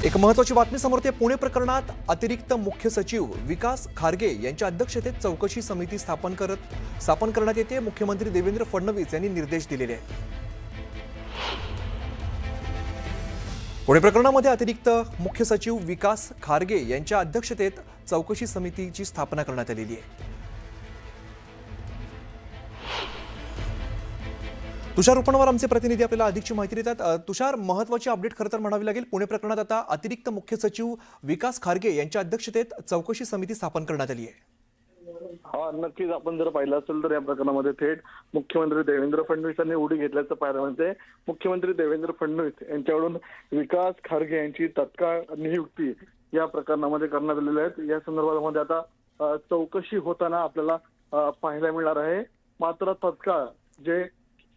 एक महत्त्वाची बातमी समोर येते। पुणे प्रकरणात अतिरिक्त मुख्य सचिव विकास खारगे यांच्या अध्यक्षतेत चौकशी समिती स्थापन करण्यात येते। मुख्यमंत्री देवेंद्र फडणवीस यांनी निर्देश दिलेले आहेत। पुणे प्रकरणामध्ये अतिरिक्त मुख्य सचिव विकास खारगे यांच्या अध्यक्षतेत चौकशी समितीची स्थापना करण्यात आलेली आहे। तुषार उपणवार आमचे प्रतिनिधी आपल्याला अधिकची माहिती देतात। तुषार, महत्त्वाची अपडेट खरं तर म्हणावी लागेल, पुणे प्रकरणात आता अतिरिक्त मुख्य सचिव विकास खारगे यांच्या अध्यक्षतेत चौकशी समिती स्थापन करण्यात आली आहे। हा, नक्कीच आपण जर पाहिलं असेल तर या प्रकरणामध्ये थेट मुख्यमंत्री देवेंद्र फडणवीस यांनी उडी घेतल्याचं पाहायला मिळते। मुख्यमंत्री देवेंद्र फडणवीस यांच्याकडून विकास खारगे यांची तत्काळ नियुक्ती या प्रकरणामध्ये करण्यात आलेली आहे। या संदर्भामध्ये आता चौकशी होताना आपल्याला पाहायला मिळणार आहे। मात्र तत्काळ जे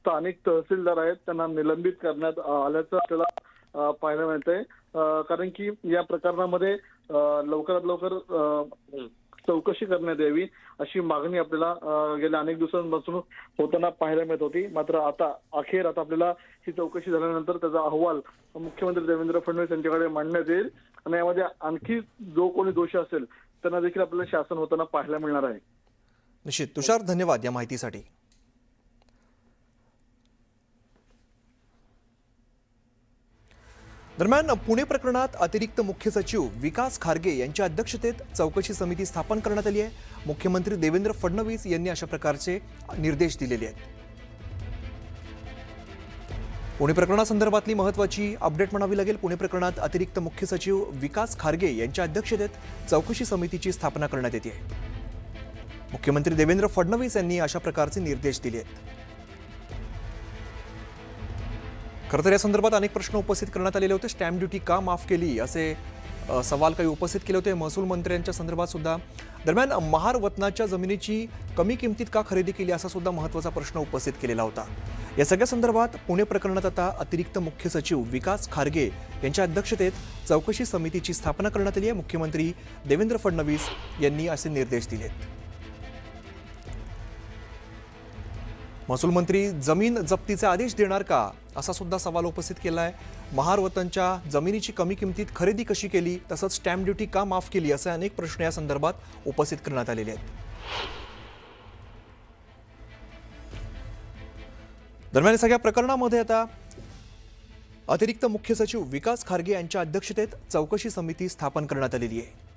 स्थानिक तहसीलदार आहेत त्यांना निलंबित करण्यात आल्याचं आपल्याला पाहायला मिळतंय। कारण की या प्रकरणामध्ये लवकरात लवकर चौकशी करण्यात यावी अशी मागणी आपल्याला गेल्या अनेक दिवसांपासून होताना पाहायला मिळत होती। मात्र आता आपल्याला ही चौकशी झाल्यानंतर त्याचा अहवाल मुख्यमंत्री देवेंद्र फडणवीस यांच्याकडे मांडण्यात येईल आणि यामध्ये आणखी जो कोणी दोषी असेल त्यांना देखील आपल्याला शासन होताना पाहायला मिळणार आहे। निश्चित तुषार, धन्यवाद या माहितीसाठी। दरम्यान पुणे प्रकरणात अतिरिक्त मुख्य सचिव विकास खारगे यांच्या अध्यक्षतेत चौकशी समिती स्थापन करण्यात आली आहे। मुख्यमंत्री देवेंद्र फडणवीस यांनी अशा प्रकारचे निर्देश दिलेले आहेत। पुणे प्रकरणासंदर्भातली महत्त्वाची अपडेट म्हणावी लागेल। पुणे प्रकरणात अतिरिक्त मुख्य सचिव विकास खारगे यांच्या अध्यक्षतेत चौकशी समितीची स्थापना करण्यात येते आहे। मुख्यमंत्री देवेंद्र फडणवीस यांनी अशा प्रकारचे निर्देश दिले आहेत। खरं तर या संदर्भात अनेक प्रश्न उपस्थित करण्यात आलेले होते। स्टॅम्प ड्युटी का माफ केली असे सवाल काही उपस्थित केले होते महसूल मंत्र्यांच्या संदर्भात सुद्धा। दरम्यान महार वतनाच्या जमिनीची कमी किमतीत का खरेदी केली असा सुद्धा महत्त्वाचा प्रश्न उपस्थित केलेला होता। या सगळ्या संदर्भात पुणे प्रकरणात आता अतिरिक्त मुख्य सचिव विकास खारगे यांच्या अध्यक्षतेत चौकशी समितीची स्थापना करण्यात आली आहे। मुख्यमंत्री देवेंद्र फडणवीस यांनी असे निर्देश दिलेत। महसूल मंत्री जमीन जप्तीचे आदेश देणार का असा सुद्धा सवाल उपस्थित केला आहे। महार वतनच्या जमिनीची कमी किमतीत खरेदी कशी केली, तसंच स्टॅम्प ड्युटी का माफ केली असे अनेक प्रश्न या संदर्भात उपस्थित करण्यात आलेले आहेत। दरम्यान सगळ्या प्रकरणामध्ये आता अतिरिक्त मुख्य सचिव विकास खारगे यांच्या अध्यक्षतेत चौकशी समिती स्थापन करण्यात आलेली आहे।